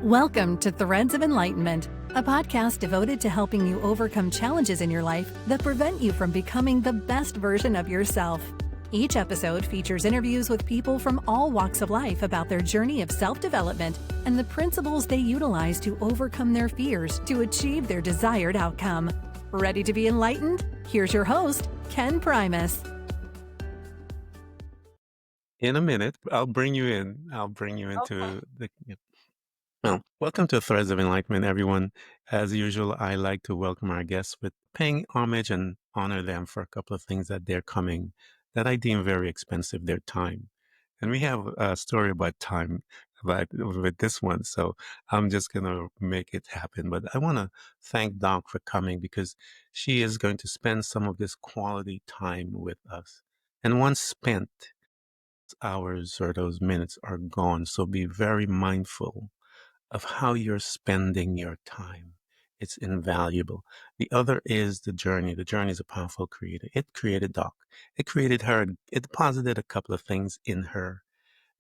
Welcome to Threads of Enlightenment, a podcast devoted to helping you overcome challenges in your life that prevent you from becoming the best version of yourself. Each episode features interviews with people from all walks of life about their journey of self-development and the principles they utilize to overcome their fears to achieve their desired outcome. Ready to be enlightened? Here's your host, Ken Primus. In a minute, I'll bring you in. I'll bring you into the. Well, welcome to Threads of Enlightenment, everyone. As usual, I like to welcome our guests with paying homage and honor them for a couple of things that they're coming that I deem very expensive, their time. And we have a story about time with this one, so I'm just going to make it happen. But I want to thank Doc for coming because she is going to spend some of this quality time with us. And once spent, hours or those minutes are gone. So be very mindful of how you're spending your time. It's invaluable. The other is the journey. The journey is a powerful creator. It created Doc. It created her. It deposited a couple of things in her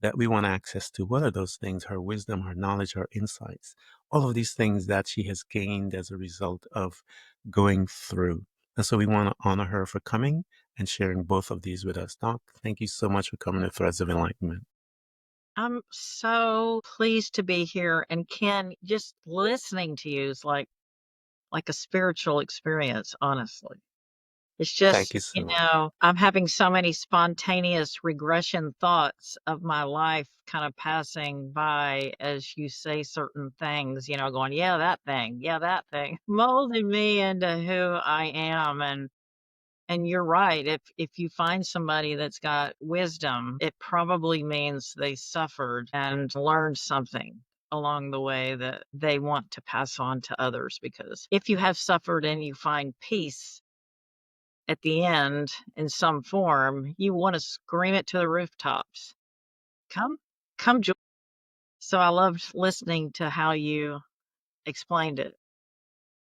that we want access to. What are those things? Her wisdom, her knowledge, her insights, all of these things that she has gained as a result of going through. And so we want to honor her for coming and sharing both of these with us. Doc, thank you so much for coming to Threads of Enlightenment. I'm so pleased to be here. And Ken, just listening to you is like a spiritual experience, honestly. It's Thank just, you so much. I'm having so many spontaneous regression thoughts of my life kind of passing by as you say certain things, going, yeah, that thing, molding me into who I am. And you're right. If you find somebody that's got wisdom, it probably means they suffered and learned something along the way that they want to pass on to others. Because if you have suffered and you find peace at the end in some form, you want to scream it to the rooftops. Come, come join. So I loved listening to how you explained it.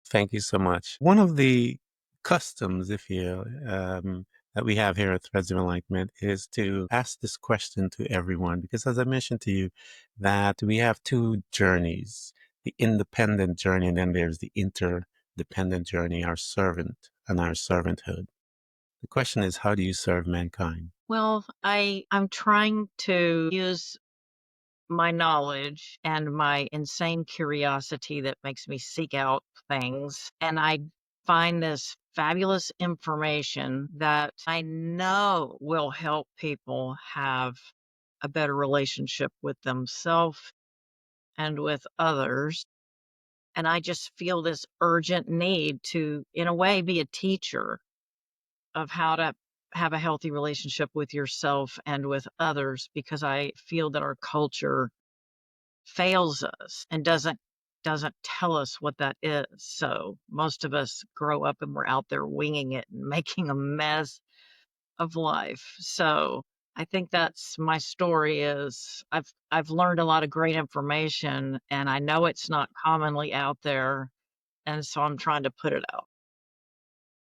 Thank you so much. One of the customs, if you that we have here at Threads of Enlightenment is to ask this question to everyone, because as I mentioned to you, that we have two journeys, the independent journey, and then there's the interdependent journey, our servant and our servanthood. The question is, how do you serve mankind? Well, I'm trying to use my knowledge and my insane curiosity that makes me seek out things. And I find this fabulous information that I know will help people have a better relationship with themselves and with others. And I just feel this urgent need to, in a way, be a teacher of how to have a healthy relationship with yourself and with others, because I feel that our culture fails us and doesn't tell us what that is. So most of us grow up and we're out there winging it and making a mess of life. So I think that's my story. Is I've learned a lot of great information, and I know it's not commonly out there, and so I'm trying to put it out.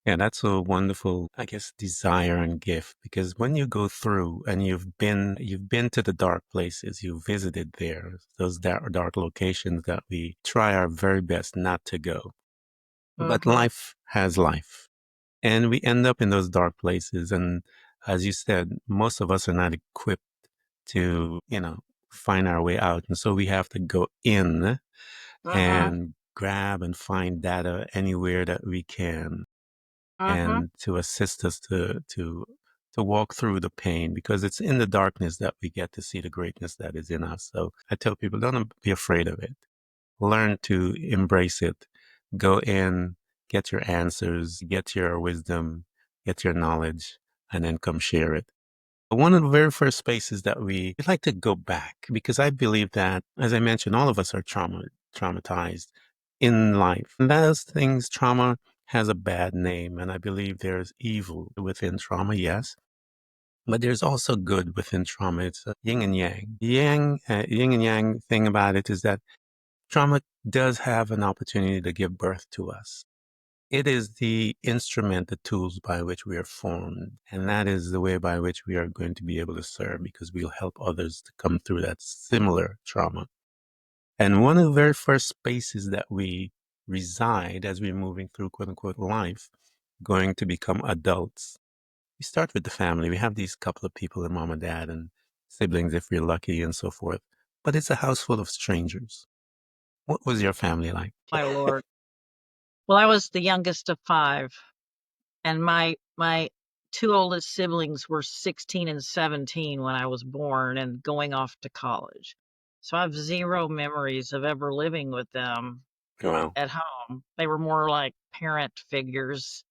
Yeah, that's a wonderful, I guess, desire and gift, because when you go through and you've been to the dark places, you visited there, those dark locations that we try our very best not to go. But Mhm. life has life. And we end up in those dark places. And as you said, most of us are not equipped to, find our way out. And so we have to go in Mhm. and grab and find data anywhere that we can, Mhm. and to assist us to walk through the pain, because it's in the darkness that we get to see the greatness that is in us. So I tell people, don't be afraid of it. Learn to embrace it. Go in, get your answers, get your wisdom, get your knowledge, and then come share it. One of the very first spaces that we like to go back, because I believe that, as I mentioned, all of us are traumatized in life. And those things, trauma has a bad name, and I believe there's evil within trauma, yes. But there's also good within trauma. It's yin and yang. Yin and yang thing about it is that trauma does have an opportunity to give birth to us. It is the instrument, the tools by which we are formed. And that is the way by which we are going to be able to serve, because we'll help others to come through that similar trauma. And one of the very first spaces that we reside as we're moving through quote unquote life, going to become adults, we start with the family. We have these couple of people, and mom and dad and siblings if we're lucky and so forth. But it's a house full of strangers. What was your family like? My Lord. Well, I was the youngest of 5, and my 2 oldest siblings were 16 and 17 when I was born and going off to college. So I have 0 memories of ever living with them Wow. at home. They were more like parent figures,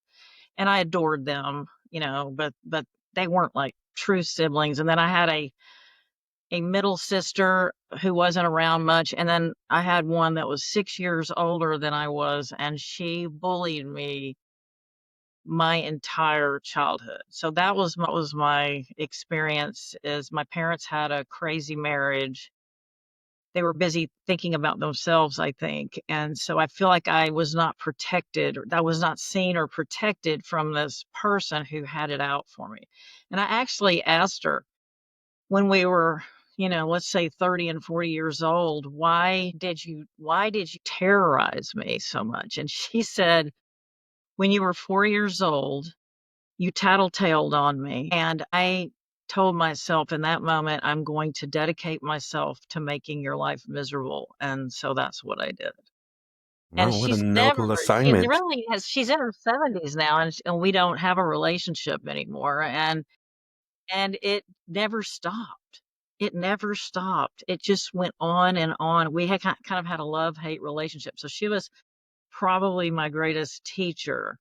and I adored them, but they weren't like true siblings. And then I had a middle sister who wasn't around much, and then I had one that was 6 years older than I was, and she bullied me my entire childhood. So that was my experience. Is my parents had a crazy marriage. They were busy thinking about themselves, I think, and so I feel like I was not protected, or I was not seen or protected from this person who had it out for me. And I actually asked her when we were, let's say 30 and 40 years old, why did you terrorize me so much? And she said, when you were 4 years old, you tattletaled on me, and I told myself in that moment, I'm going to dedicate myself to making your life miserable, and so that's what I did. And Wow, what a noble she assignment. really has she's in her 70s now, and we don't have a relationship anymore, and it never stopped. It never stopped. It just went on and on. We had kind of had a love-hate relationship, so she was probably my greatest teacher.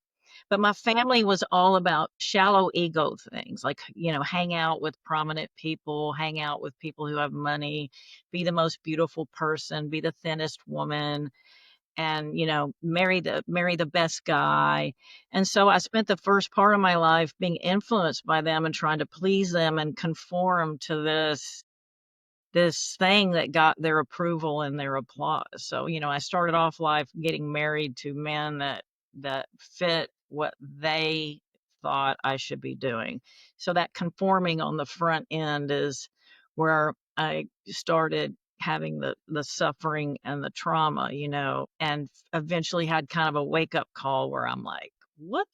But my family was all about shallow ego things, like, hang out with prominent people, hang out with people who have money, be the most beautiful person, be the thinnest woman, and, marry the best guy. And so I spent the first part of my life being influenced by them and trying to please them and conform to this thing that got their approval and their applause. So, I started off life getting married to men that fit what they thought I should be doing. So that conforming on the front end is where I started having the suffering and the trauma, and eventually had kind of a wake up call where I'm like, what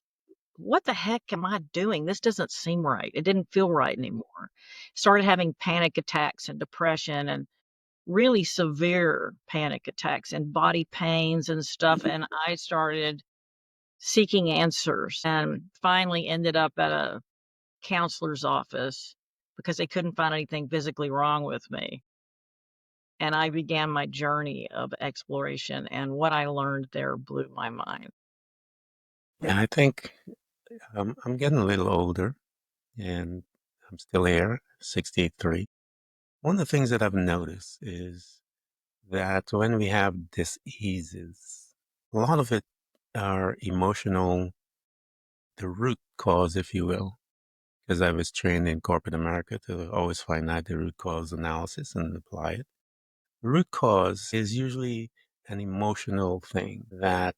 the heck am I doing? This doesn't seem right. It didn't feel right anymore. Started having panic attacks and depression and really severe panic attacks and body pains and stuff. And I started seeking answers and finally ended up at a counselor's office because they couldn't find anything physically wrong with me. And I began my journey of exploration, and what I learned there blew my mind. Yeah, I think I'm getting a little older and I'm still here, 63. One of the things that I've noticed is that when we have diseases, a lot of it are emotional, the root cause, if you will, because I was trained in corporate America to always find out the root cause analysis and apply it. The root cause is usually an emotional thing that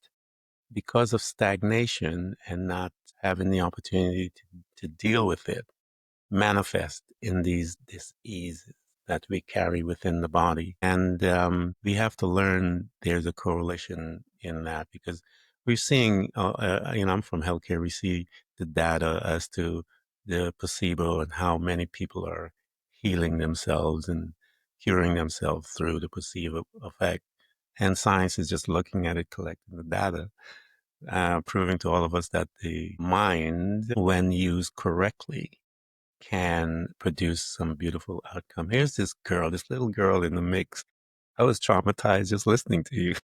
because of stagnation and not having the opportunity to deal with it, manifest in these diseases that we carry within the body. And we have to learn there's a correlation in that because we're seeing, I'm from healthcare, we see the data as to the placebo and how many people are healing themselves and curing themselves through the placebo effect. And science is just looking at it, collecting the data, proving to all of us that the mind, when used correctly, can produce some beautiful outcome. Here's this girl, this little girl in the mix. I was traumatized just listening to you.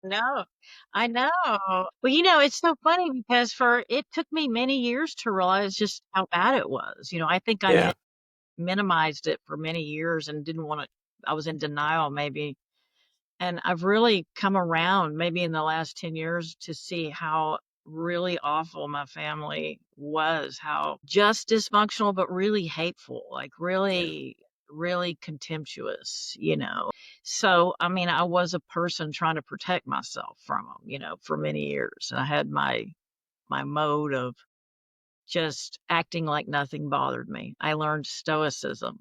No, I know. Well, it's so funny because it took me many years to realize just how bad it was. I think I Yeah. minimized it for many years and didn't want to, I was in denial maybe. And I've really come around maybe in the last 10 years to see how really awful my family was, how just dysfunctional, but really hateful, like Yeah. really, really contemptuous. So, I mean, I was a person trying to protect myself from them, for many years. And I had my mode of just acting like nothing bothered me. I learned stoicism.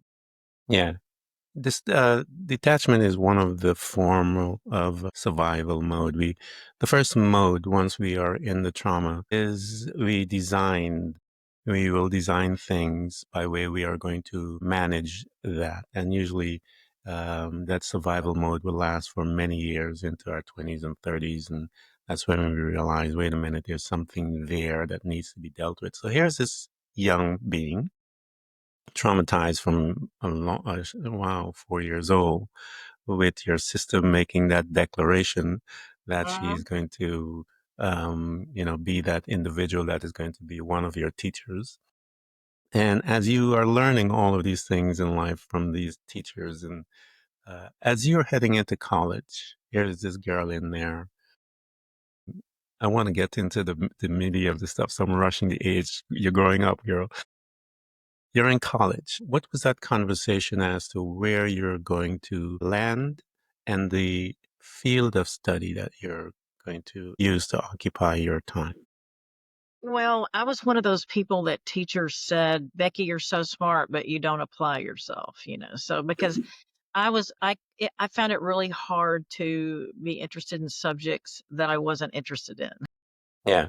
Yeah. This detachment is one of the form of survival mode. The first mode, once we are in the trauma, is we will design things by way we are going to manage that. And usually that survival mode will last for many years into our 20s and 30s. And that's when we realize, wait a minute, there's something there that needs to be dealt with. So here's this young being traumatized from wow, 4 years old, with your sister making that declaration that she's Mhm. going to, be that individual that is going to be one of your teachers. And as you are learning all of these things in life from these teachers, and as you're heading into college, here's this girl in there. I want to get into the media of the stuff, so I'm rushing the age. You're growing up, girl. You're in college. What was that conversation as to where you're going to land and the field of study that you're going to use to occupy your time? Well, I was one of those people that teachers said, "Becky, you're so smart, but you don't apply yourself," so because I found it really hard to be interested in subjects that I wasn't interested in. Yeah.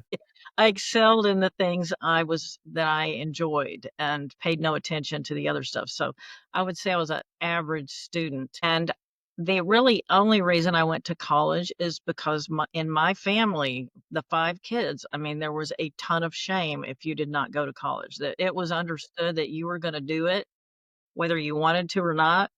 I excelled in the things that I enjoyed and paid no attention to the other stuff. So I would say I was an average student. And the really only reason I went to college is because in my family, the 5 kids, I mean, there was a ton of shame if you did not go to college. That it was understood that you were going to do it, whether you wanted to or not.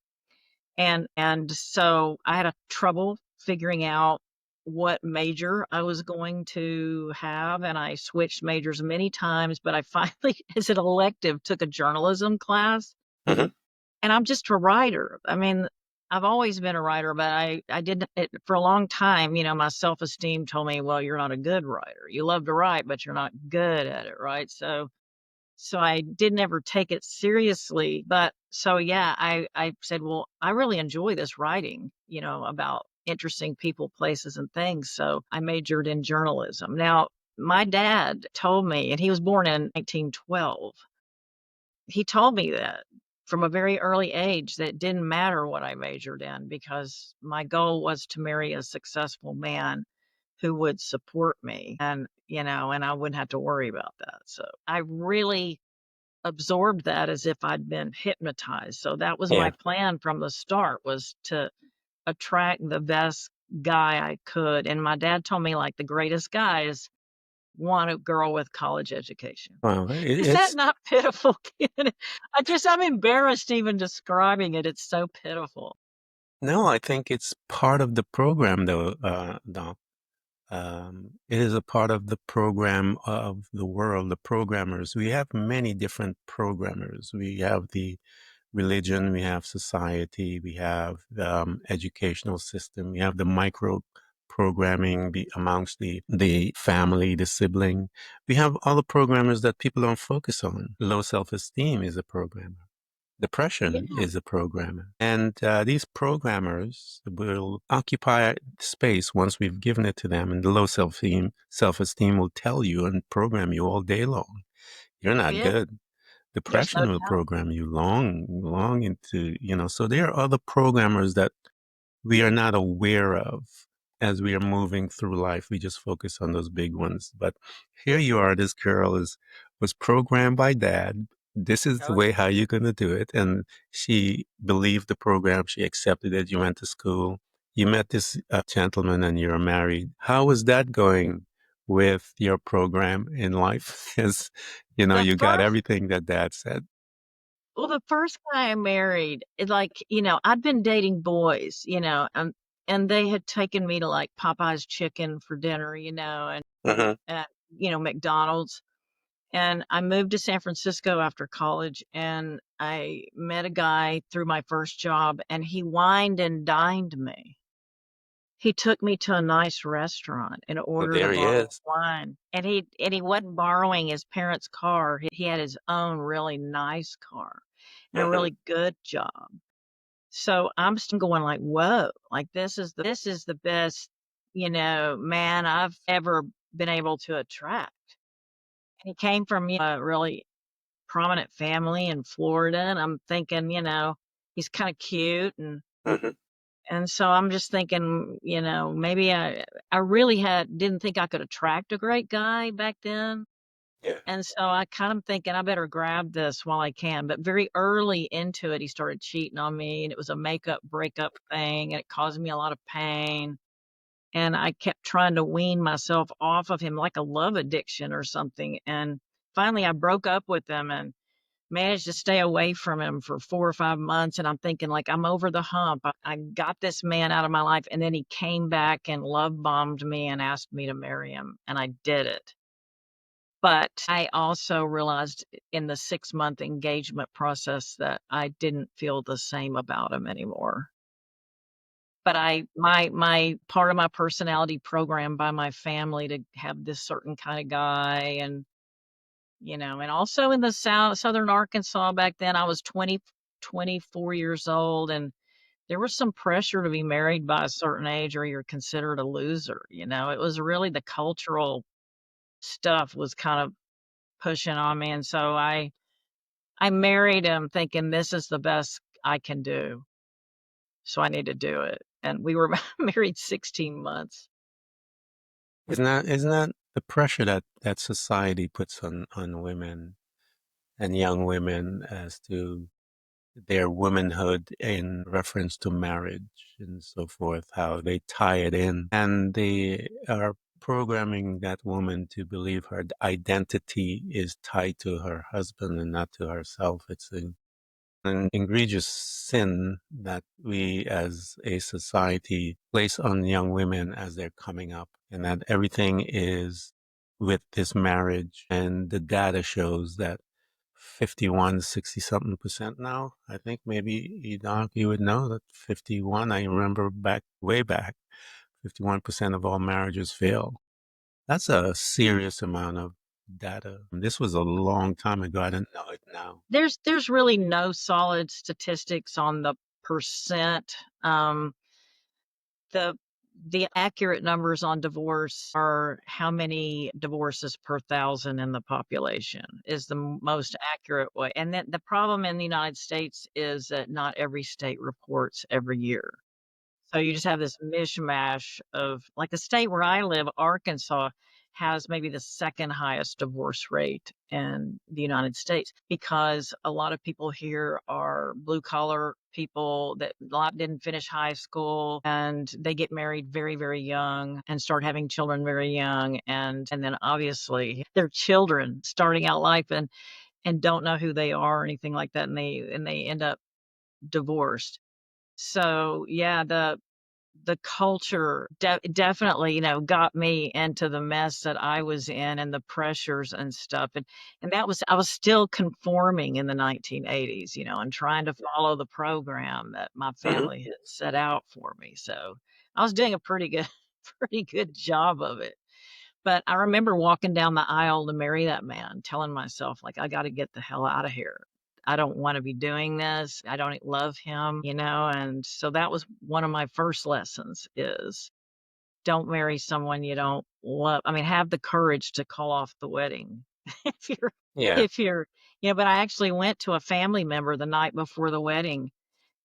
And so I had a trouble figuring out what major I was going to have, and I switched majors many times, but I finally, as an elective, took a journalism class, Hmm. and I'm just a writer. I mean, I've always been a writer, but I didn't it, for a long time, my self-esteem told me, "Well, you're not a good writer. You love to write, but you're not good at it," right? So I didn't ever take it seriously, but so yeah, I said, "Well, I really enjoy this writing, about interesting people, places, and things." So I majored in journalism. Now, my dad told me, and he was born in 1912. He told me that from a very early age that it didn't matter what I majored in because my goal was to marry a successful man who would support me and I wouldn't have to worry about that. So I really absorbed that as if I'd been hypnotized. So that was my Yeah. plan from the start, was to attract the best guy I could. And my dad told me, like, the greatest guys want a girl with college education. Well, Is that not pitiful, kid? I'm embarrassed even describing it. It's so pitiful. no, I think it's part of the program, though, Doc. It is a part of the program of the world, the programmers. We have many different programmers. We have the religion, we have society, we have the educational system, we have the micro programming amongst the family, the sibling. We have other programmers that people don't focus on. Low self-esteem is a programmer. Yeah, Depression is a programmer. And these programmers will occupy space once we've given it to them. And the low self-esteem will tell you and program you all day long. You're not yeah. good. There's no Depression will doubt. program you long into, so there are other programmers that we are not aware of as we are moving through life. We just focus on those big ones. But here you are, this girl was programmed by dad. This is the Oh, way how you're gonna do it. And she believed the program, she accepted it, you went to school, you met this gentleman and you're married. How was that going with your program in life? As the you got first everything that dad said. Well, the first guy I married, I'd been dating boys, and they had taken me to, like, Popeye's Chicken for dinner, Hmm. and McDonald's. And I moved to San Francisco after college, and I met a guy through my first job, and he wined and dined me. He took me to a nice restaurant and Well, ordered a there he bottle of is. wine, and he wasn't borrowing his parents' car. He had his own really nice car and a Hmm. really good job. So I'm still going like, "Whoa, like, this is the best, man I've ever been able to attract." And he came from, a really prominent family in Florida, and I'm thinking, he's kind of cute. Mhm. And so I'm just thinking, maybe I really didn't think I could attract a great guy back then. Yeah. And so I kind of thinking I better grab this while I can. But very early into it, he started cheating on me, and it was a makeup breakup thing, and it caused me a lot of pain. And I kept trying to wean myself off of him like a love addiction or something. And finally, I broke up with him and managed to stay away from him for 4 or 5 months, and I'm thinking, like, I'm over the hump. I got this man out of my life, and then he came back and love bombed me and asked me to marry him, and I did it. But I also realized in the 6-month engagement process that I didn't feel the same about him anymore. But my part of my personality programmed by my family to have this certain kind of guy, and also in the Southern Arkansas back then, I was 24 years old, and there was some pressure to be married by a certain age or you're considered a loser. It was really the cultural stuff was kind of pushing on me, and so I married him thinking this is the best I can do, so I need to do it, and we were married 16 months. Isn't that the pressure that society puts on women and young women as to their womanhood in reference to marriage and so forth, how they tie it in. And they are programming that woman to believe her identity is tied to her husband and not to herself. It's an egregious sin that we as a society place on young women as they're coming up, and that everything is with this marriage. And the data shows that 51, 60 something percent now. I think maybe Edonk, you would know that 51, I remember way back, 51% of all marriages fail. That's a serious amount of data. This was a long time ago. I didn't know it now. There's really no solid statistics on the percent. The the accurate numbers on divorce are how many divorces per 1,000 in the population is the most accurate way. And then the problem in the United States is that not every state reports every year. So you just have this mishmash of like the state where I live, Arkansas, has maybe the second highest divorce rate in the United States because a lot of people here are blue collar people that a lot didn't finish high school and they get married very, very young and start having children very young. And then obviously their children starting out life and don't know who they are or anything like that. And they end up divorced. So yeah, the culture definitely, got me into the mess that I was in and the pressures and stuff. And that was I was still conforming in the 1980s, and trying to follow the program that my Mhm. family had set out for me. So I was doing a pretty good pretty good job of it. But I remember walking down the aisle to marry that man, telling myself, like, I got to get the hell out of here. I don't want to be doing this. I don't love him. And so that was one of my first lessons is don't marry someone you don't love. I mean, have the courage to call off the wedding. if you're, Yeah. if you're, but I actually went to a family member the night before the wedding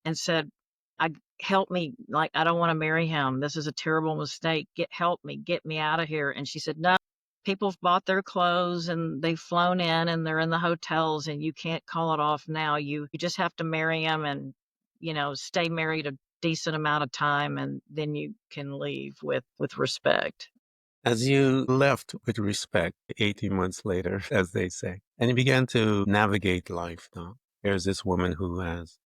and said, I help me, like, I don't want to marry him. This is a terrible mistake. Help me, get me out of here. And she said, no, people have bought their clothes and they've flown in and they're in the hotels and you can't call it off now. You just have to marry him and, stay married a decent amount of time and then you can leave with respect. As you left with respect 18 months later, as they say, and you began to navigate life now, here's this woman who has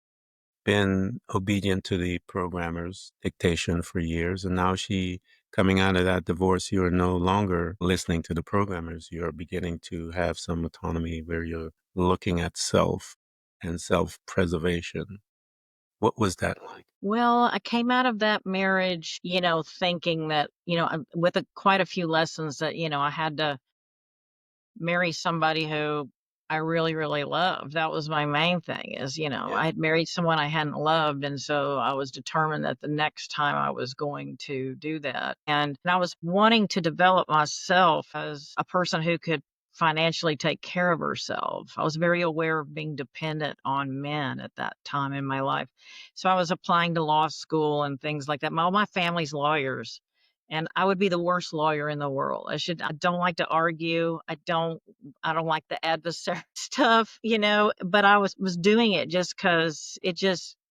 been obedient to the programmer's dictation for years. And now coming out of that divorce, you are no longer listening to the programmers. You're beginning to have some autonomy where you're looking at self and self-preservation. What was that like? Well, I came out of that marriage, thinking that, with quite a few lessons that, I had to marry somebody who I really, really loved. That was my main thing is, Yeah. I had married someone I hadn't loved. And so I was determined that the next time I was going to do that. And I was wanting to develop myself as a person who could financially take care of herself. I was very aware of being dependent on men at that time in my life. So I was applying to law school and things like that. All my family's lawyers, and I would be the worst lawyer in the world. I don't like to argue. I don't like the adversary stuff, but I was doing it just cuz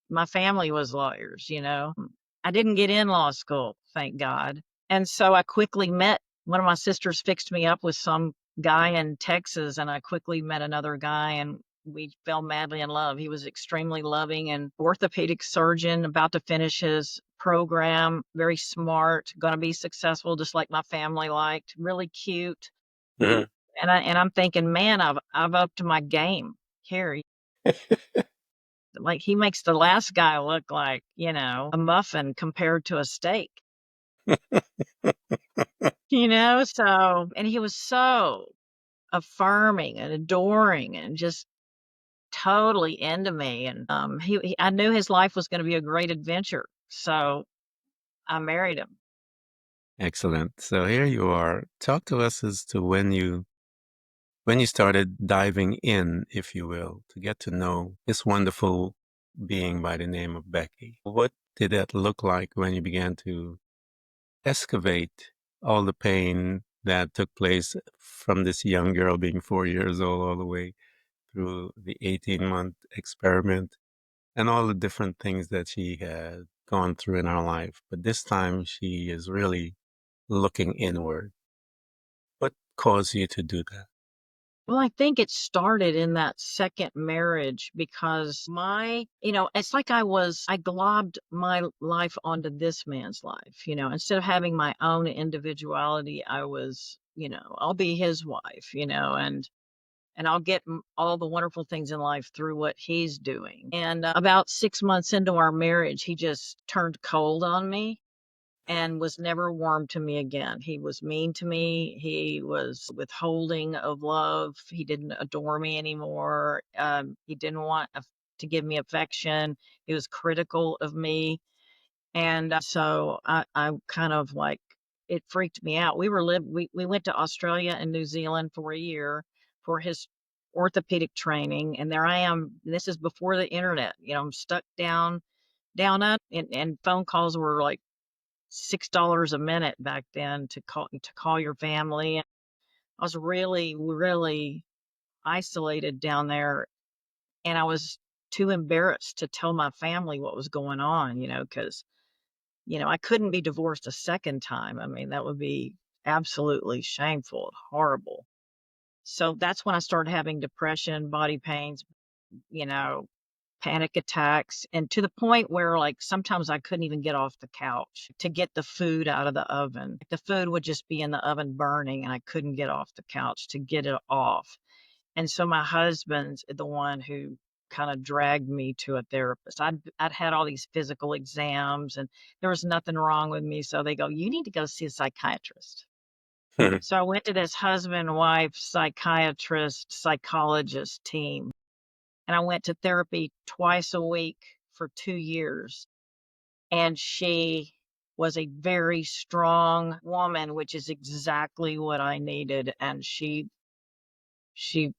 my family was lawyers. I didn't get in law school, thank God. And so I quickly met one of my sisters fixed me up with some guy in Texas, and I quickly met another guy, and we fell madly in love. He was extremely loving and orthopedic surgeon, about to finish his program, very smart, going to be successful, just like my family liked, really cute. Mhm. And I'm thinking, man, I've upped my game here. Like he makes the last guy look like, a muffin compared to a steak. So, and he was so affirming and adoring and just totally into me. And I knew his life was going to be a great adventure. So I married him. Excellent. So here you are. Talk to us as to when you started diving in, if you will, to get to know this wonderful being by the name of Becky. What did that look like when you began to excavate all the pain that took place from this young girl being 4 years old all the way through the 18-month experiment and all the different things that she had gone through in her life? But this time she is really looking inward. What caused you to do that? Well, I think it started in that second marriage because it's like I globbed my life onto this man's life. Instead of having my own individuality, I was, I'll be his wife, and I'll get all the wonderful things in life through what he's doing. And about 6 months into our marriage, he just turned cold on me and was never warm to me again. He was mean to me. He was withholding of love. He didn't adore me anymore. He didn't want to give me affection. He was critical of me. And so I kind of like, it freaked me out. We went to Australia and New Zealand for a year for his orthopedic training. And there I am. This is before the internet. I'm stuck down up, and phone calls were like $6 a minute back then to call your family. I was really, really isolated down there, and I was too embarrassed to tell my family what was going on, because I couldn't be divorced a second time. I mean, that would be absolutely shameful and horrible. So that's when I started having depression, body pains, you know, panic attacks, and to the point where, like, sometimes I couldn't even get off the couch to get the food out of the oven. The food would just be in the oven burning, and I couldn't get off the couch to get it off. And so my husband's the one who kind of dragged me to a therapist. I'd had all these physical exams, and there was nothing wrong with me. So they go, "You need to go see a psychiatrist." So I went to this husband, wife, psychiatrist, psychologist team, and I went to therapy twice a week for 2 years. And she was a very strong woman, which is exactly what I needed. And she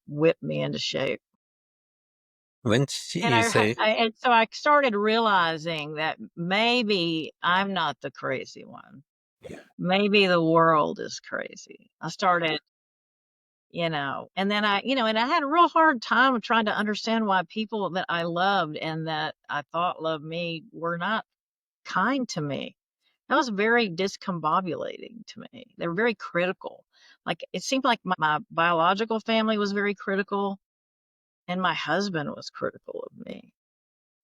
whipped me into shape. When And you say, so I started realizing that maybe I'm not the crazy one. yeah, Maybe the world is crazy. I started, and then and I had a real hard time trying to understand why people that I loved and that I thought loved me were not kind to me. That was very discombobulating to me. They were very critical. Like, it seemed like my biological family was very critical, and my husband was critical of me.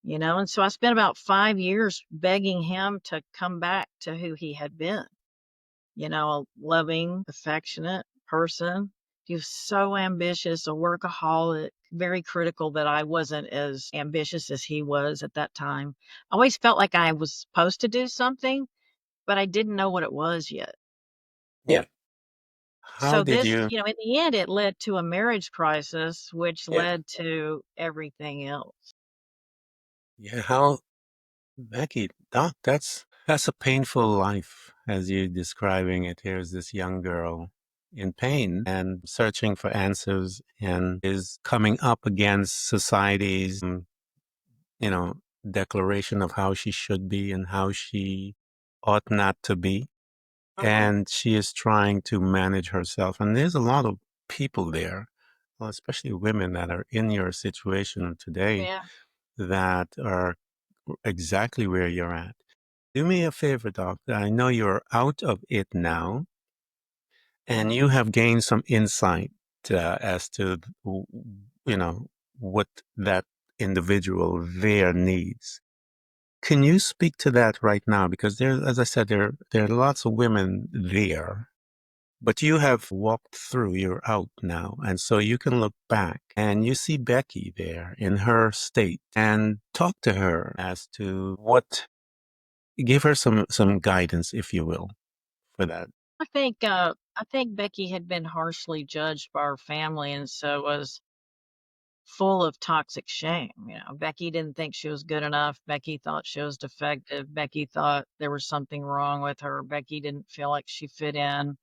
And so I spent about 5 years begging him to come back to who he had been, a loving, affectionate person. He was so ambitious, a workaholic, very critical that I wasn't as ambitious as he was at that time. I always felt like I was supposed to do something, but I didn't know what it was yet. yeah. How So did this, you, in the end, it led to a marriage crisis, which yeah, led to everything else. yeah, how, Becky, Doc, that's a painful life as you're describing it. Here's this young girl in pain and searching for answers, and is coming up against society's, you know, declaration of how she should be and how she ought not to be. And she is trying to manage herself. And there's a lot of people there, well, especially women that are in your situation today, Yeah. that are exactly where you're at. Do me a favor, doctor. I know you're out of it now, and you have gained some insight as to, you know, what that individual there needs. Can you speak to that right now? Because there, as I said, there are lots of women there, but you have walked through, you're out now. And so you can look back and you see Becky there in her state and talk to her as to what, give her some guidance, if you will, for that. I think Becky had been harshly judged by her family, and so was full of toxic shame. You know, Becky didn't think she was good enough. Becky thought she was defective. Becky thought there was something wrong with her. Becky didn't feel like she fit in.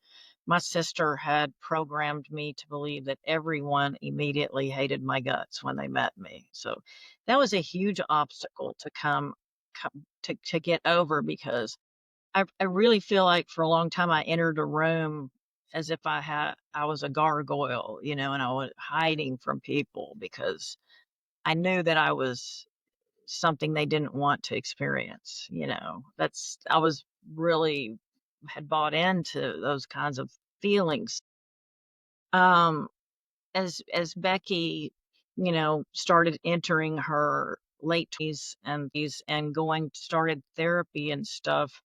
My sister had programmed me to believe that everyone immediately hated my guts when they met me. So that was a huge obstacle to come to get over, because I really feel like for a long time I entered a room as if I was a gargoyle, you know, and I was hiding from people because I knew that I was something they didn't want to experience, you know. I was really had bought into those kinds of feelings. Um as Becky, you know, started entering her late 20s and going started therapy and stuff,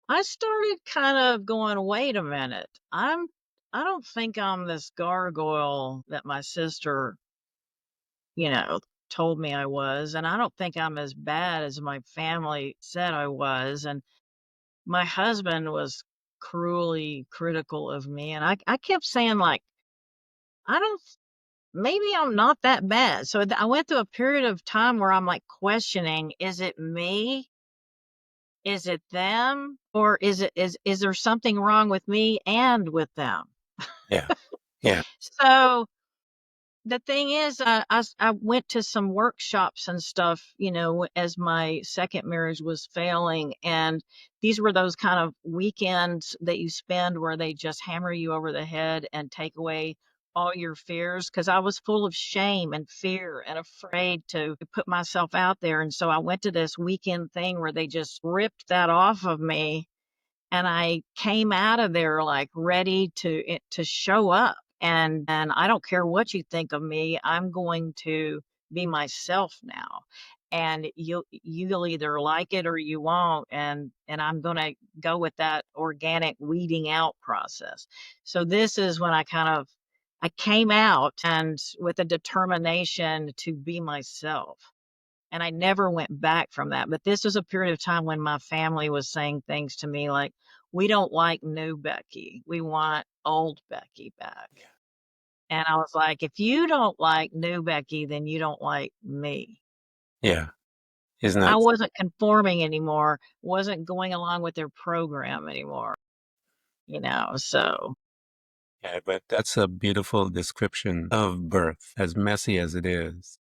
I started kind of going, "Wait a minute. I don't think I'm this gargoyle that my sister, you know, told me I was, and I don't think I'm as bad as my family said I was." And my husband was cruelly critical of me, and I kept saying, like, "I don't maybe I'm not that bad." So I went through a period of time where I'm, like, questioning, "Is it me? Is it them? Or is there something wrong with me and with them?" Yeah. Yeah. So the thing is, I went to some workshops and stuff, you know, as my second marriage was failing. And these were those kind of weekends that you spend where they just hammer you over the head and take away all your fears. Cause I was full of shame and fear and afraid to put myself out there. And so I went to this weekend thing where they just ripped that off of me, and I came out of there, like, ready to show up, and I don't care what you think of me, I'm going to be myself now, and you'll either like it or you won't, and I'm gonna go with that organic weeding out process. So this is when I came out, and with a determination to be myself. And I never went back from that. But this was a period of time when my family was saying things to me like, "We don't like new Becky. We want old Becky back." And I was like, "If you don't like new Becky, then you don't like me." Yeah. Isn't I that? wasn't conforming anymore, wasn't going along with their program anymore, you know, so Yeah, but that's a beautiful description of birth, as messy as it is.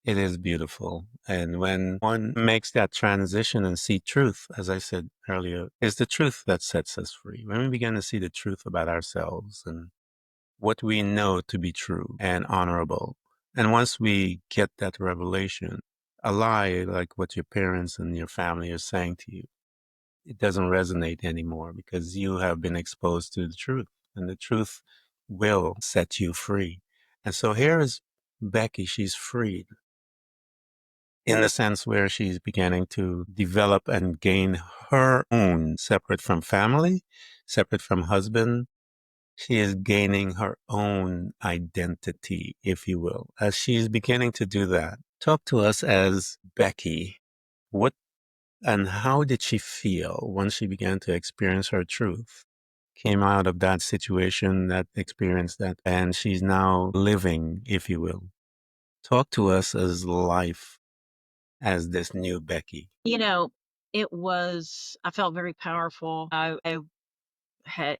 It is beautiful. And when one makes that transition and see truth, as I said earlier, is the truth that sets us free. When we begin to see the truth about ourselves and what we know to be true and honorable. And once we get that revelation, a lie like what your parents and your family are saying to you, it doesn't resonate anymore because you have been exposed to the truth, and the truth will set you free. And so here is Becky. She's freed in the sense where she's beginning to develop and gain her own, separate from family, separate from husband. She is gaining her own identity, if you will. As she's beginning to do that, talk to us as Becky. What and how did she feel once she began to experience her truth? Came out of that situation, that experience, that, and she's now living, if you will. Talk to us as life, as this new Becky. you know, I felt very powerful. I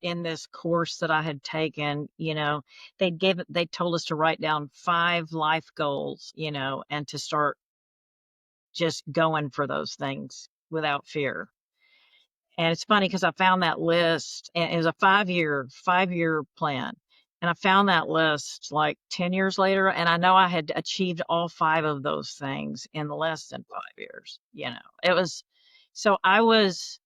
in this course that I had taken, they told us to write down 5 life goals, and to start just going for those things without fear. And it's funny because I found that list, and it was a 5-year plan. And I found that list like 10 years later, and I know I had achieved all 5 of those things in less than 5 years. It was, so I was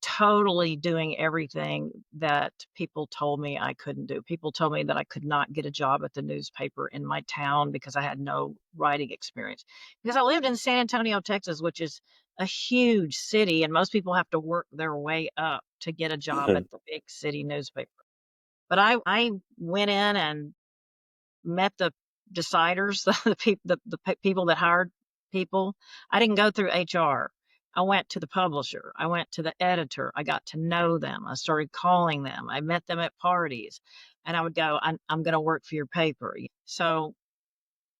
totally doing everything that people told me I couldn't do. People told me that I could not get a job at the newspaper in my town because I had no writing experience. Because I lived in San Antonio, Texas, which is a huge city, and most people have to work their way up to get a job at the big city newspaper. But I went in and met the deciders, the people that hired people. I didn't go through HR. I went to the publisher. I went to the editor. I got to know them. I started calling them. I met them at parties, and I would go, I'm going to work for your paper. So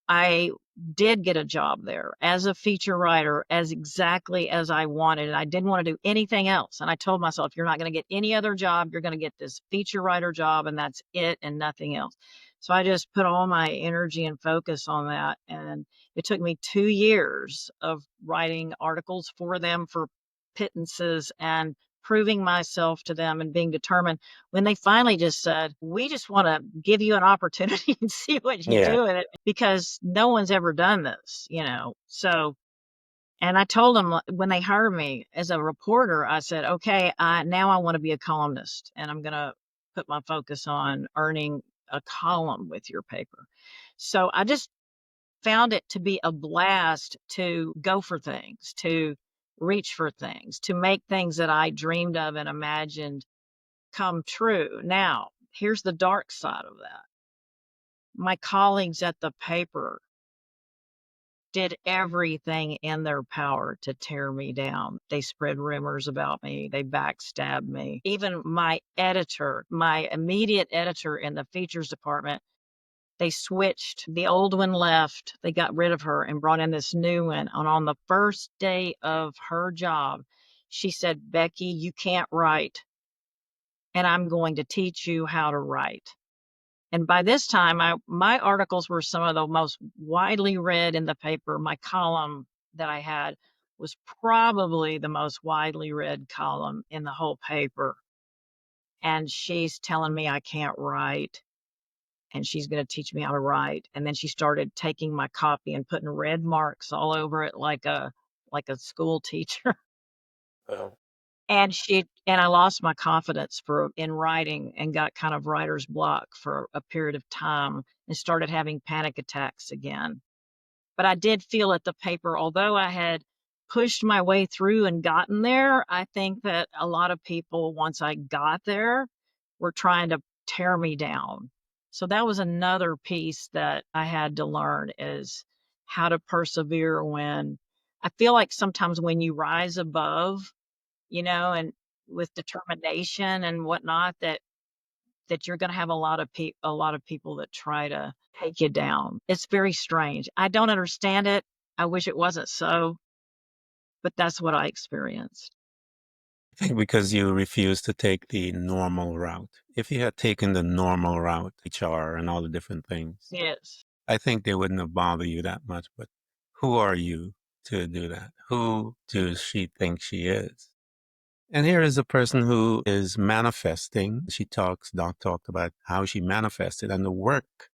I did get a job there as a feature writer, as exactly as I wanted. And I didn't want to do anything else. And I told myself, you're not going to get any other job. You're going to get this feature writer job, and that's it and nothing else. So I just put all my energy and focus on that. And it took me 2 years of writing articles for them for pittances and proving myself to them and being determined, when they finally just said, we just want to give you an opportunity and see what you Yeah. do with it, because no one's ever done this, So, and I told them when they hired me as a reporter, I said, okay, now I want to be a columnist, and I'm going to put my focus on earning a column with your paper. So I just found it to be a blast to go for things, to reach for things, to make things that I dreamed of and imagined come true. Now, here's the dark side of that. My colleagues at the paper did everything in their power to tear me down. They spread rumors about me. They backstabbed me. Even my editor, my immediate editor in the features department, they switched. The old one left. They got rid of her and brought in this new one. And on the first day of her job, she said, Becky, you can't write, and I'm going to teach you how to write. And by this time, my articles were some of the most widely read in the paper. My column that I had was probably the most widely read column in the whole paper. And she's telling me I can't write, and she's going to teach me how to write. And then she started taking my copy and putting red marks all over it like a school teacher. Well, And I lost my confidence in writing, and got kind of writer's block for a period of time, and started having panic attacks again. But I did feel at the paper, although I had pushed my way through and gotten there, I think that a lot of people, once I got there, were trying to tear me down. So that was another piece that I had to learn, is how to persevere when I feel like sometimes when you rise above, and with determination and whatnot, that you're going to have a lot of people that try to take you down. It's very strange. I don't understand it. I wish it wasn't so, but that's what I experienced. I think because you refused to take the normal route. If you had taken the normal route, HR and all the different things, Yes. I think they wouldn't have bothered you that much. But who are you to do that? Who does she think she is? And here is a person who is manifesting. Doc talked about how she manifested and the work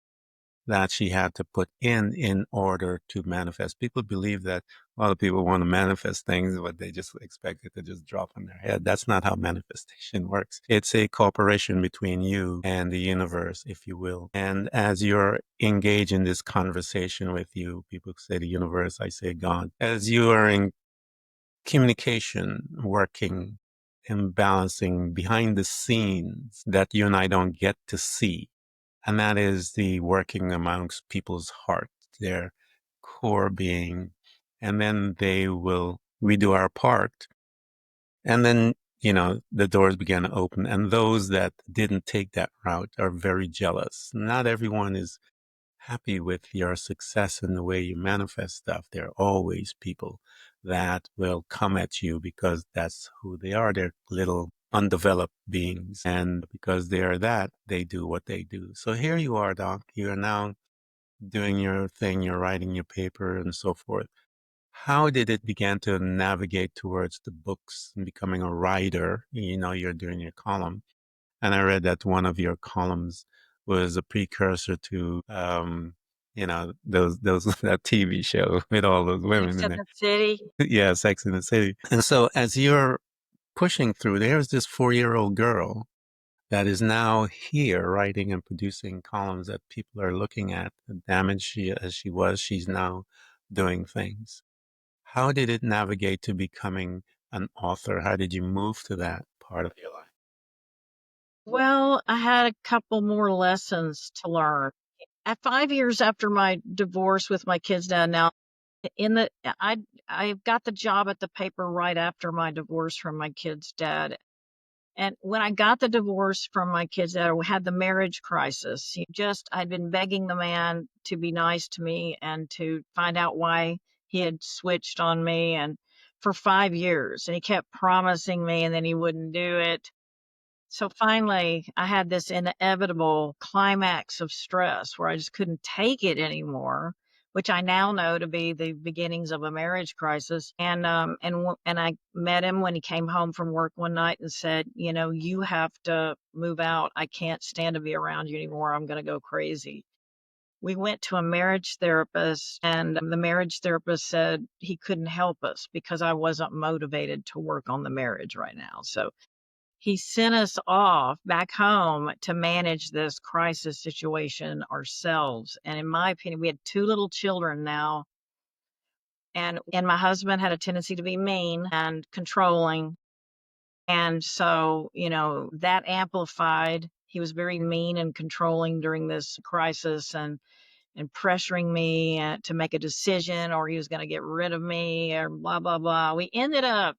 that she had to put in order to manifest. People believe that a lot of people want to manifest things, but they just expect it to just drop on their head. That's not how manifestation works. It's a cooperation between you and the universe, if you will. And as you're engaged in this conversation with you, people say the universe, I say God. As you are in communication, working and balancing behind the scenes that you and I don't get to see, and that is the working amongst people's hearts, their core being. And then we do our part. And then, the doors began to open. And those that didn't take that route are very jealous. Not everyone is happy with your success and the way you manifest stuff. There are always people that will come at you because that's who they are. They're little undeveloped beings. And because they are that, they do what they do. So here you are, Doc. You are now doing your thing, you're writing your paper and so forth. How did it begin to navigate towards the books and becoming a writer? You're doing your column. And I read that one of your columns was a precursor to, those that TV show with all those women Sex in and it. the City. Yeah, Sex in the City. And so as you're pushing through, there's this 4-year-old girl that is now here writing and producing columns that people are looking at. The damage as she was, she's now doing things. How did it navigate to becoming an author? How did you move to that part of your life? Well, I had a couple more lessons to learn. At 5 years after my divorce with my kids' dad, now in the I got the job at the paper right after my divorce from my kids' dad. And when I got the divorce from my kids' dad, I had the marriage crisis. I'd been begging the man to be nice to me and to find out why he had switched on me and for 5 years. And he kept promising me and then he wouldn't do it. So finally, I had this inevitable climax of stress where I just couldn't take it anymore, which I now know to be the beginnings of a marriage crisis. And I met him when he came home from work one night and said, you have to move out. I can't stand to be around you anymore. I'm going to go crazy. We went to a marriage therapist, and the marriage therapist said he couldn't help us because I wasn't motivated to work on the marriage right now. So he sent us off back home to manage this crisis situation ourselves. And in my opinion, we had 2 little children now. And my husband had a tendency to be mean and controlling. And so, that amplified. He was very mean and controlling during this crisis and pressuring me to make a decision, or he was going to get rid of me, or blah, blah, blah. We ended up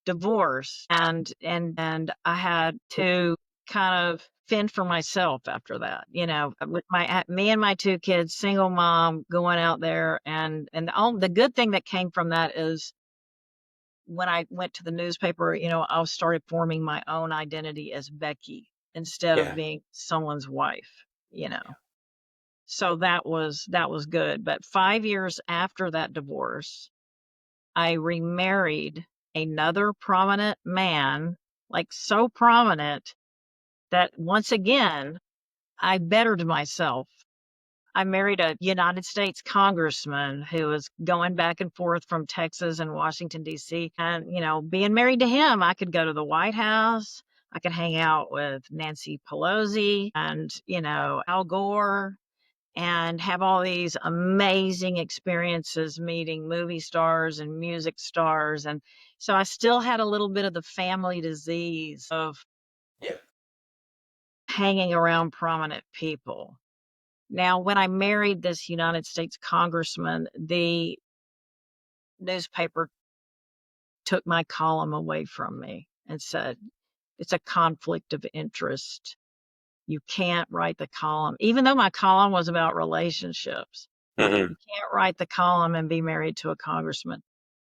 divorce, and I had to kind of fend for myself after that, with me and my 2 kids, single mom, going out there. And the good thing that came from that is when I went to the newspaper, I started forming my own identity as Becky instead of Yeah. being someone's wife, so that was good. But 5 years after that divorce, I remarried another prominent man, like so prominent that once again, I bettered myself. I married a United States congressman who was going back and forth from Texas and Washington, D.C. And, being married to him, I could go to the White House. I could hang out with Nancy Pelosi and, Al Gore, and have all these amazing experiences meeting movie stars and music stars. And so I still had a little bit of the family disease of Yeah. hanging around prominent people. Now, when I married this United States congressman, the newspaper took my column away from me and said, it's a conflict of interest. You can't write the column, even though my column was about relationships. Mm-hmm. You can't write the column and be married to a congressman.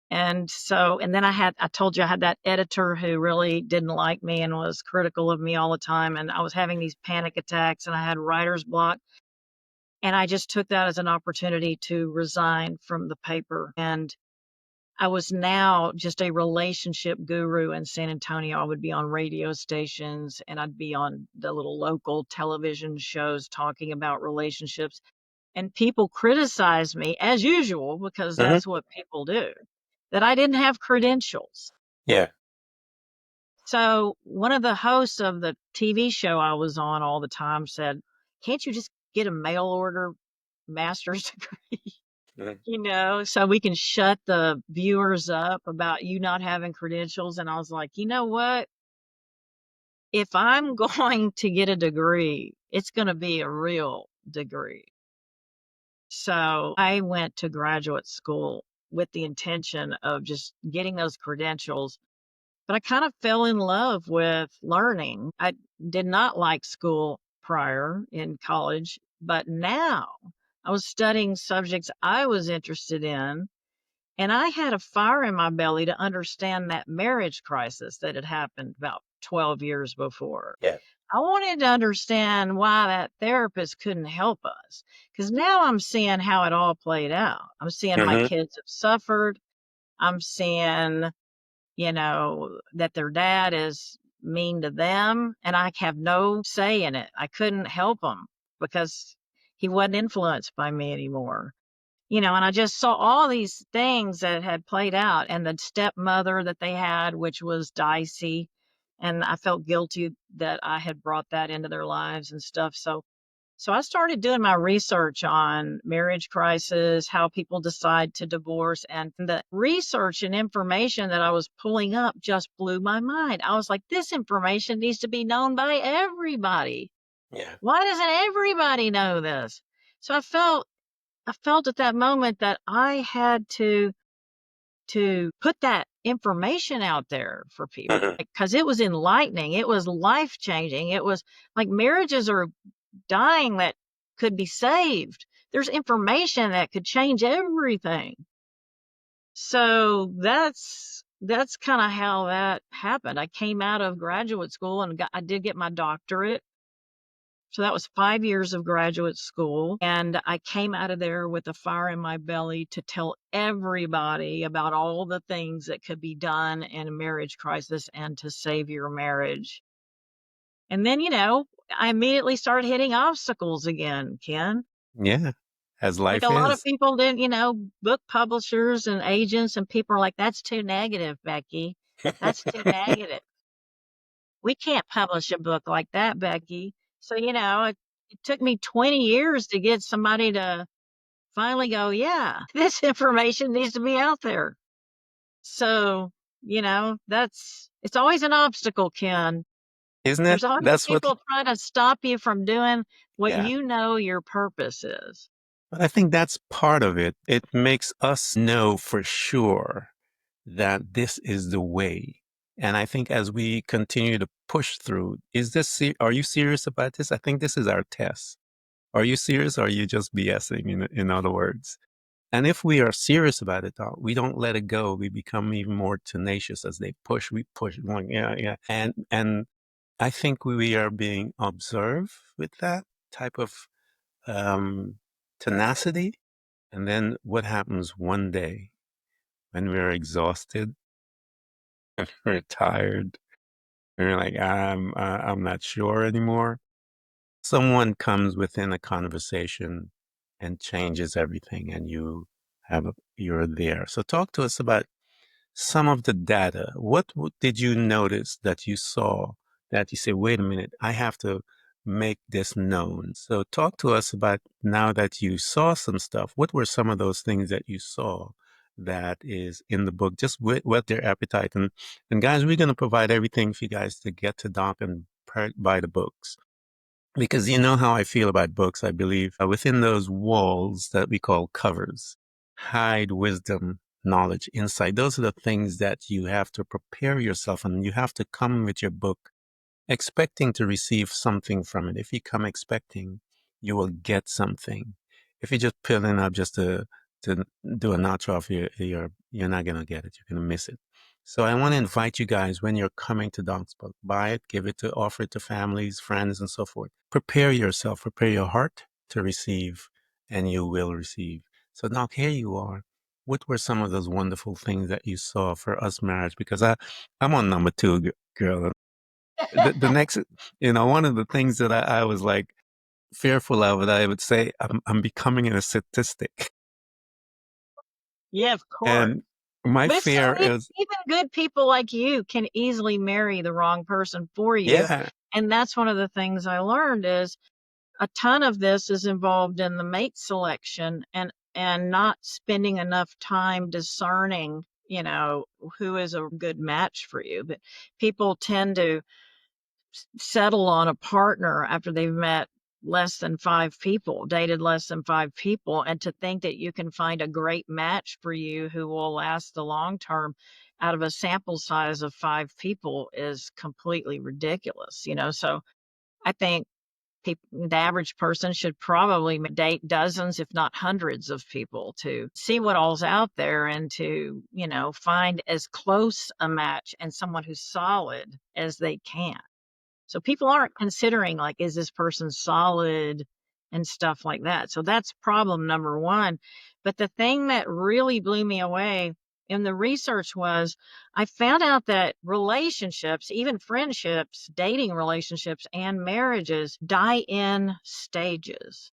And then I told you I had that editor who really didn't like me and was critical of me all the time. And I was having these panic attacks and I had writer's block. And I just took that as an opportunity to resign from the paper. And I was now just a relationship guru in San Antonio. I would be on radio stations and I'd be on the little local television shows talking about relationships. And people criticized me, as usual, because Mm-hmm. that's what people do, that I didn't have credentials. Yeah. So one of the hosts of the TV show I was on all the time said, can't you just get a mail order master's degree? So we can shut the viewers up about you not having credentials. And I was like, you know what? If I'm going to get a degree, it's going to be a real degree. So I went to graduate school with the intention of just getting those credentials. But I kind of fell in love with learning. I did not like school prior in college, but now I was studying subjects I was interested in. And I had a fire in my belly to understand that marriage crisis that had happened about 12 years before. Yeah. I wanted to understand why that therapist couldn't help us. Because now I'm seeing how it all played out. I'm seeing my Mm-hmm. kids have suffered. I'm seeing, that their dad is mean to them, and I have no say in it. I couldn't help him because he wasn't influenced by me anymore. And I just saw all these things that had played out, and the stepmother that they had, which was dicey. And I felt guilty that I had brought that into their lives and stuff. So I started doing my research on marriage crisis, how people decide to divorce, and the research and information that I was pulling up just blew my mind. I was like, this information needs to be known by everybody. Yeah. Why doesn't everybody know this? So I felt at that moment that I had to put that information out there for people Mm-hmm. because it was enlightening. It was life changing. It was like marriages are dying that could be saved. There's information that could change everything. So that's kind of how that happened. I came out of graduate school and I did get my doctorate. So that was 5 years of graduate school. And I came out of there with a fire in my belly to tell everybody about all the things that could be done in a marriage crisis and to save your marriage. And then, I immediately started hitting obstacles again, Ken. Yeah. As Like a life lot of is. people didn't, book publishers and agents and people are like, that's too negative, Becky. That's too negative. We can't publish a book like that, Becky. So, it took me 20 years to get somebody to finally go, yeah, this information needs to be out there. So, it's always an obstacle, Ken. Isn't it? There's always That's what, people trying to stop you from doing what yeah. your purpose is. But I think that's part of it. It makes us know for sure that this is the way. And I think as we continue to push through, are you serious about this? I think this is our test. Are you serious or are you just BSing in other words? And if we are serious about it, though, we don't let it go. We become even more tenacious as they push. We push. Going, yeah, yeah. And I think we are being observed with that type of um, tenacity. And then what happens one day when we're exhausted and we're tired and we're like, I'm not sure anymore. Someone comes within a conversation and changes everything, and you're there. So talk to us about some of the data. What did you notice that you saw that you say, wait a minute, I have to make this known? So talk to us about now that you saw some stuff. What were some of those things that you saw that is in the book? Just whet their appetite. And guys, we're going to provide everything for you guys to get to Doc and buy the books. Because you know how I feel about books. I believe within those walls that we call covers, hide wisdom, knowledge, insight. Those are the things that you have to prepare yourself, and you have to come with your book expecting to receive something from it. If you come expecting, you will get something. If you just put it up just to do a notch off, you're not going to get it. You're going to miss it. So I want to invite you guys when you're coming to Doc's book, buy it, offer it to families, friends, and so forth. Prepare yourself, prepare your heart to receive, and you will receive. So Doc, here you are. What were some of those wonderful things that you saw for us marriage? Because I'm on number 2, girl. The next, one of the things that I was like fearful of it, I would say I'm becoming a statistic. Yeah, of course. And my But it's fear is, even good people like you can easily marry the wrong person for you. yeah, And that's one of the things I learned is a ton of this is involved in the mate selection and not spending enough time discerning, who is a good match for you. But people tend to settle on a partner after they've met less than 5 people, dated less than 5 people, and to think that you can find a great match for you who will last the long term out of a sample size of 5 people is completely ridiculous. So I think The average person should probably date dozens, if not hundreds of people to see what all's out there and to, find as close a match and someone who's solid as they can. So people aren't considering, like, is this person solid and stuff like that. So that's problem number one. But the thing that really blew me away in the research was I found out that relationships, even friendships, dating relationships, and marriages die in stages.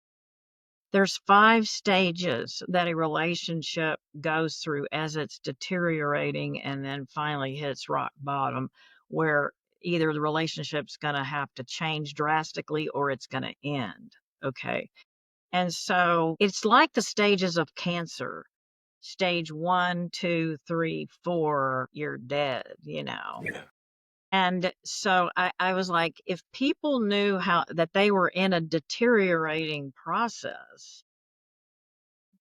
There's 5 stages that a relationship goes through as it's deteriorating and then finally hits rock bottom, where either the relationship's going to have to change drastically or it's going to end. Okay. And so it's like the stages of cancer. Stage 1, 2, 3, 4, you're dead, Yeah. And so I was like, if people knew that they were in a deteriorating process,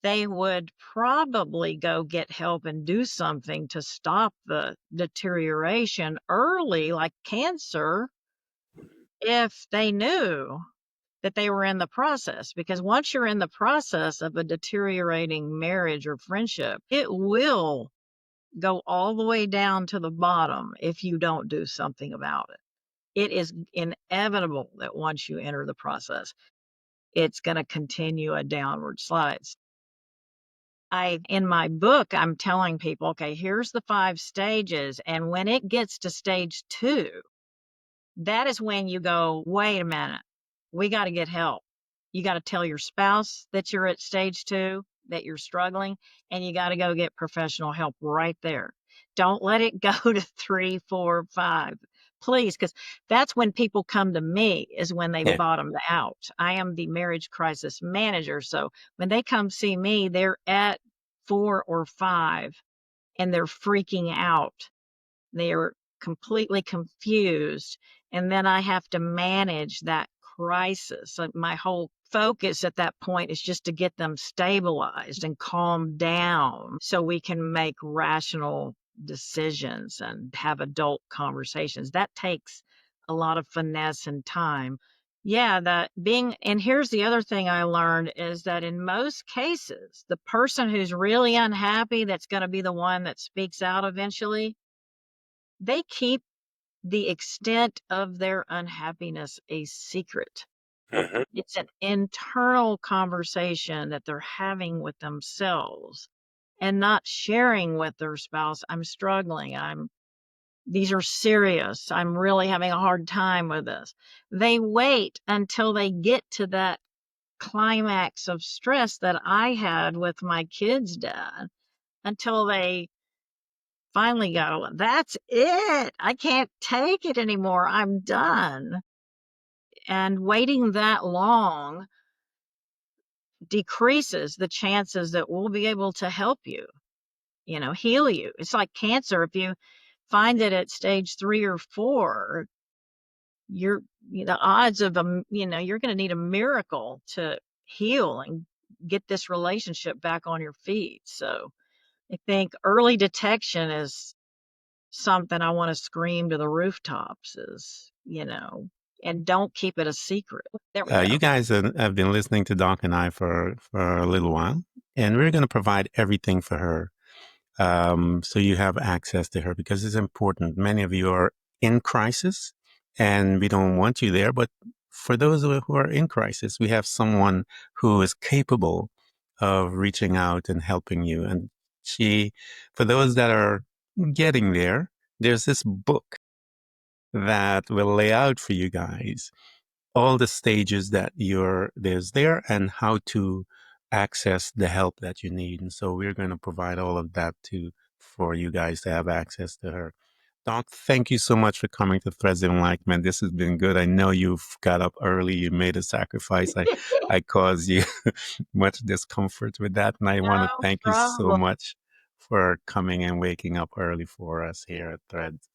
they would probably go get help and do something to stop the deterioration early, like cancer, if they knew that they were in the process. Because once you're in the process of a deteriorating marriage or friendship, it will go all the way down to the bottom if you don't do something about it. It is inevitable that once you enter the process, it's going to continue a downward slide. In my book, I'm telling people, okay, here's the 5 stages. And when it gets to stage 2, that is when you go, wait a minute, we got to get help. You got to tell your spouse that you're at stage 2, that you're struggling, and you got to go get professional help right there. Don't let it go to 3, 4, 5, please, because that's when people come to me, is when they've Yeah. bottomed out. I am the marriage crisis manager. So when they come see me, they're at 4 or 5 and they're freaking out. They're completely confused. And then I have to manage that crisis. My whole focus at that point is just to get them stabilized and calm down so we can make rational decisions and have adult conversations. That takes a lot of finesse and time. Yeah, and here's the other thing I learned is that in most cases, the person who's really unhappy, that's going to be the one that speaks out eventually, they keep the extent of their unhappiness a secret. Mhm. It's an internal conversation that they're having with themselves and not sharing with their spouse. I'm struggling. These are serious. I'm really having a hard time with this. They wait until they get to that climax of stress that I had with my kid's dad until they finally go, that's it. I can't take it anymore. I'm done. And waiting that long decreases the chances that we'll be able to help you, heal you. It's like cancer. If you find it at stage 3 or 4, the odds of you're going to need a miracle to heal and get this relationship back on your feet. So I think early detection is something I want to scream to the rooftops is, and don't keep it a secret. There we go. You guys have been listening to Doc and I for a little while, and we're going to provide everything for her. So you have access to her because it's important. Many of you are in crisis and we don't want you there. But for those who are in crisis, we have someone who is capable of reaching out and helping you. And for those that are getting there, there's this book that will lay out for you guys all the stages that there's there and how to access the help that you need. And so we're going to provide all of that for you guys to have access to her. Doc, thank you so much for coming to Threads of Enlightenment. This has been good. I know you've got up early. You made a sacrifice. I caused you much discomfort with that. And I want to No thank you so problem. much for coming and waking up early for us here at Threads.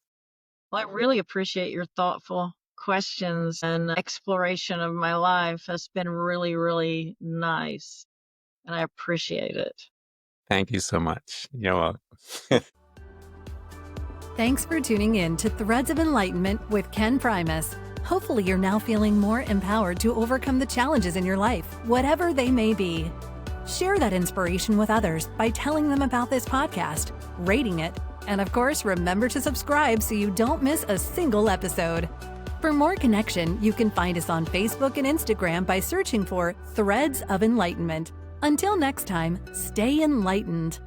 Well, I really appreciate your thoughtful questions and exploration of my life. It's been really, really nice, and I appreciate it. Thank you so much. You're welcome. Thanks for tuning in to Threads of Enlightenment with Ken Primus, Hopefully, you're now feeling more empowered to overcome the challenges in your life, whatever they may be. Share that inspiration with others by telling them about this podcast, rating it, and of course, remember to subscribe so you don't miss a single episode. For more connection, you can find us on Facebook and Instagram by searching for Threads of Enlightenment. Until next time, stay enlightened.